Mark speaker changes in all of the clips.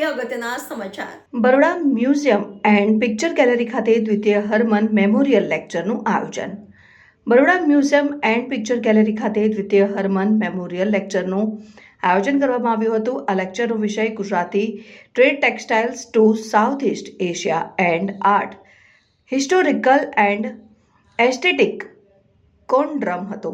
Speaker 1: અગત્યના સમાચાર.
Speaker 2: Baroda museum and picture gallery ખાતે દ્વિતીય હરમન મેમોરિયલ લેક્ચરનું આયોજન. Baroda museum and picture gallery ખાતે દ્વિતીય હરમન મેમોરિયલ લેક્ચરનું આયોજન કરવામાં આવ્યું હતું. આ લેક્ચરનો વિષય Gujarati trade textiles to South East Asia and art, historical and aesthetic conundrum હતો.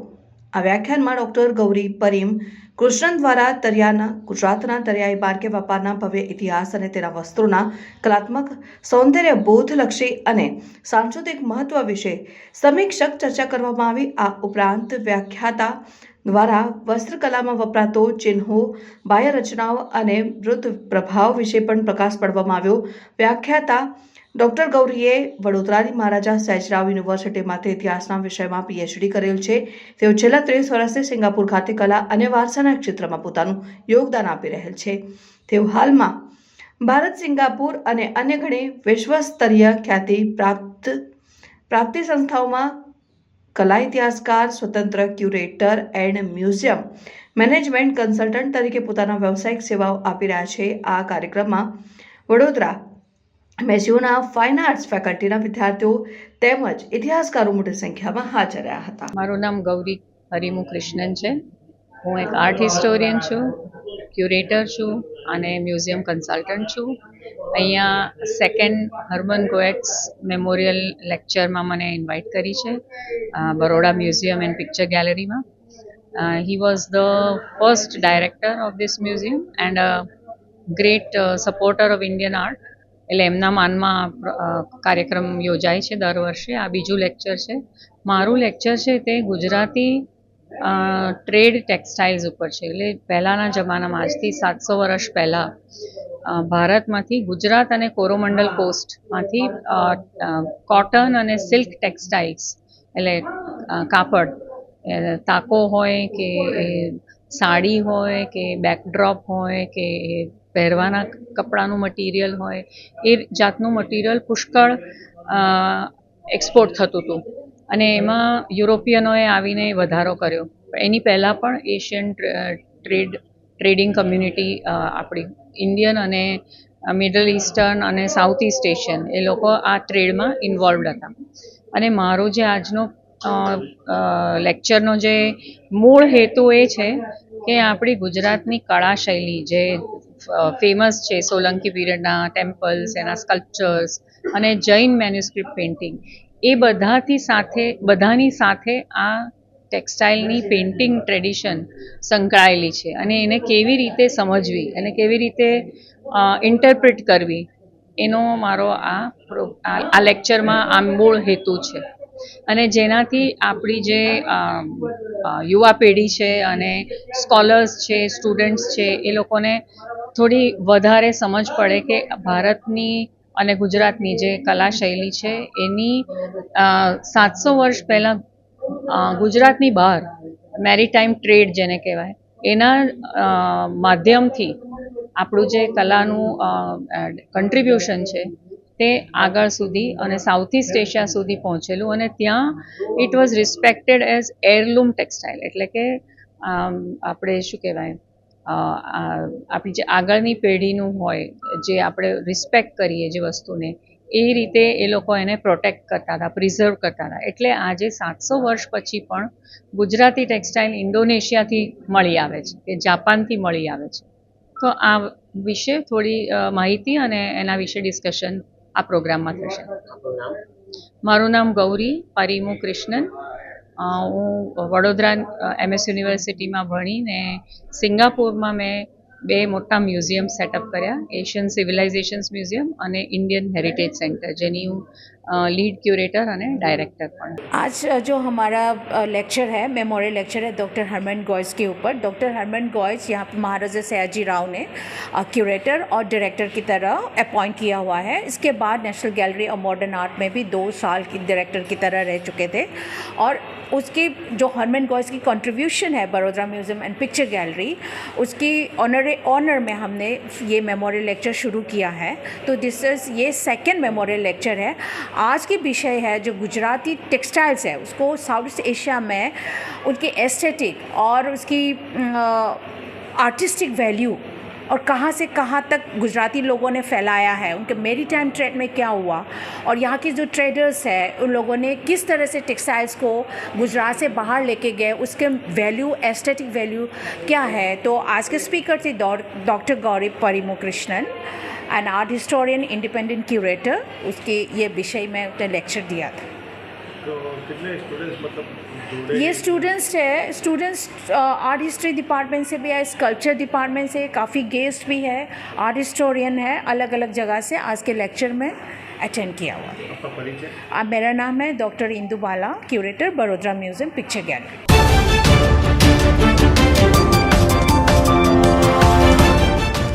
Speaker 2: આ વ્યાખ્યાનમાં ડૉક્ટર ગૌરી પરિમ કૃષ્ણન દ્વારા ગુજરાતના દરિયાઈ માર્ગે વેપારના ભવ્ય ઇતિહાસ અને તેના વસ્ત્રોના કલાત્મક સૌંદર્ય બોધલક્ષી અને સાંસ્કૃતિક મહત્વ વિશે સમીક્ષક ચર્ચા કરવામાં આવી. આ ઉપરાંત વ્યાખ્યાતા દ્વારા વસ્ત્રકલામાં વપરાતો ચિહ્નો, બાહ્ય રચનાઓ અને મૃત પ્રભાવ વિશે પણ પ્રકાશ પાડવામાં આવ્યો. વ્યાખ્યાતા ડૉક્ટર ગૌરીએ વડોદરાની મહારાજા સયાજીરાવ યુનિવર્સિટીમાંથી ઇતિહાસના વિષયમાં PhD કરેલ છે. તેઓ છેલ્લા 30 વર્ષથી સિંગાપુર ખાતે કલા અને વારસાના ક્ષેત્રમાં પોતાનું યોગદાન આપી રહેલ છે. તેઓ હાલમાં ભારત, સિંગાપુર અને અન્ય ઘણી વિશ્વસ્તરીય ખ્યાતિ પ્રાપ્તિ સંસ્થાઓમાં કલા ઇતિહાસકાર, સ્વતંત્ર curator and museum management consultant તરીકે પોતાના વ્યવસાયિક સેવાઓ આપી રહ્યા છે. આ કાર્યક્રમમાં વડોદરા મેસ્યુના ફાઇન આર્ટ્સ ફેકલ્ટીના વિદ્યાર્થીઓ તેમજ ઇતિહાસકારો મોટી સંખ્યામાં હાજર રહ્યા હતા.
Speaker 3: મારું નામ ગૌરી હરિમુ કૃષ્ણન છે. હું એક આર્ટ હિસ્ટોરિયન છું, ક્યુરેટર છું અને મ્યુઝિયમ કન્સલ્ટન્ટ છું. અહીંયા સેકન્ડ હર્મન ગોએટ્સ મેમોરિયલ લેક્ચરમાં મને ઇન્વાઇટ કરી છે બરોડા મ્યુઝિયમ એન્ડ પિક્ચર ગેલેરીમાં. He was the first director of this museum and a great supporter of Indian art. એટલે એમના માનમાં કાર્યક્રમ યોજાય છે દર વર્ષે. આ બીજું લેક્ચર છે. મારું લેક્ચર છે તે ગુજરાતી ટ્રેડ ટેક્સટાઇલ્સ ઉપર છે. એટલે પહેલાંના જમાનામાં, આજથી 700 વર્ષ પહેલાં ભારતમાંથી, ગુજરાત અને કોરોમંડલ કોસ્ટમાંથી કોટન અને સિલ્ક ટેક્સટાઇલ્સ, એટલે કાપડ, તાકો હોય કે સાડી હોય કે બેકડ્રોપ હોય કે પહેરવાના કપડાનું મટીરિયલ હોય, એ જાતનું મટીરિયલ પુષ્કળ એક્સપોર્ટ થતું હતું અને એમાં યુરોપિયનોએ આવીને વધારો કર્યો. એની પહેલાં પણ એશિયન ટ્રેડિંગ કમ્યુનિટી, આપણી ઇન્ડિયન અને મિડલ ઇસ્ટર્ન અને સાઉથ ઇસ્ટ એશિયન, એ લોકો આ ટ્રેડમાં ઇન્વોલ્વડ હતા. અને મારો જે આજનો લેક્ચરનો જે મૂળ હેતુ એ છે કે આપણી ગુજરાતની કળા શૈલી જે ફેમસ છે, સોલંકી પીરિયડના ટેમ્પલ્સ, એના સ્કલ્પચર્સ અને જૈન મેન્યુસ્ક્રિપ્ટ પેઇન્ટિંગ, એ બધાની સાથે આ ટેક્સટાઇલની પેઇન્ટિંગ ટ્રેડિશન સંકળાયેલી છે. અને એને કેવી રીતે સમજવી અને કેવી રીતે ઇન્ટરપ્રિટ કરવી, એનો મારો આ લેક્ચરમાં આ મૂળ હેતુ છે. અને જેનાથી આપણી જે યુવા પેઢી છે અને સ્કોલર્સ છે, સ્ટુડન્ટ્સ છે, એ લોકોને થોડી વધારે સમજ પડે કે ભારતની અને ગુજરાતની જે કલા શૈલી છે એની 700 વર્ષ પહેલાં ગુજરાતની બહાર મેરીટાઈમ ટ્રેડ જેને કહેવાય, એના માધ્યમથી આપણું જે કલાનું કન્ટ્રીબ્યુશન છે તે આગળ સુધી અને સાઉથ ઇસ્ટ એશિયા સુધી પહોંચેલું. અને ત્યાં it was respected as heirloom textile, એટલે કે આપણે શું કહેવાય, આપણી જે આગળની પેઢીનું હોય, જે આપણે રિસ્પેક્ટ કરીએ જે વસ્તુને, એ રીતે એ લોકો એને પ્રોટેક્ટ કરતા હતા, પ્રિઝર્વ કરતા હતા. એટલે આજે 700 વર્ષ પછી પણ ગુજરાતી ટેક્સટાઇલ ઇન્ડોનેશિયાથી મળી આવે છે, કે જાપાનથી મળી આવે છે. તો આ વિશે થોડી માહિતી અને એના વિશે ડિસ્કશન આ પ્રોગ્રામમાં થશે. મારું નામ ગૌરી પરિમુ કૃષ્ણન. હું વડોદરા MS યુનિવર્સિટીમાં ભણીને સિંગાપુરમાં મેં 2 મોટા મ્યુઝિયમ સેટઅપ કર્યા, એશિયન સિવિલાઇઝેશન્સ મ્યુઝિયમ અને इंडियन हेरिटेज सेंटर, જેની હું लीड क्यूरेटर અને डायरेक्टर પણ.
Speaker 4: आज जो हमारा लेक्चर है, मेमोरियल लेक्चर है डॉक्टर हरमन गॉयस के ऊपर. डॉक्टर हरमन गॉयस यहाँ पर महाराजा सयाजी राव ने क्यूरेटर और डायरेक्टर की तरह अपॉइंट किया हुआ है. इसके बाद national gallery of modern art में भी 2 साल की डायरेक्टर की तरह रह चुके थे. और उसकी जो हरमन गॉयस की कंट्रीब्यूशन है Vadodara museum and picture gallery, उसकी ऑनर में हमने ये मेमोरियल लेक्चर शुरू किया है. तो ये सेकंड मेमोरियल लेक्चर है. आज की विषय है जो गुजराती टेक्सटाइल्स है, उसको साउथ ईस्ट एशिया में उनकी एस्थेटिक और उसकी आर्टिस्टिक वैल्यू और कहाँ से कहाँ तक गुजराती लोगों ने फैलाया है, उनके मेरीटाइम ट्रेड में क्या हुआ और यहाँ के जो ट्रेडर्स हैं उन लोगों ने किस तरह से टेक्सटाइल्स को गुजरात से बाहर लेके गए, उसके वैल्यू, एस्थेटिक वैल्यू क्या है। तो आज के स्पीकर थे doctor Gauri Parimoo Krishnan, an art historian, independent curator, उसके ये विषय में उसने लेक्चर दिया था।
Speaker 1: तो कितने स्टूडेंट्स मतलब जुड़े?
Speaker 4: ये स्टूडेंट्स आर्ट हिस्ट्री डिपार्टमेंट से भी है, स्कल्पचर डिपार्टमेंट से, काफ़ी गेस्ट भी है, आर्ट हिस्टोरियन है, अलग अलग जगह से आज के लेक्चर में अटेंड किया हुआ।
Speaker 1: आपका परिचय?
Speaker 4: मेरा नाम है doctor Indu Bala, curator, Vadodara museum picture gallery.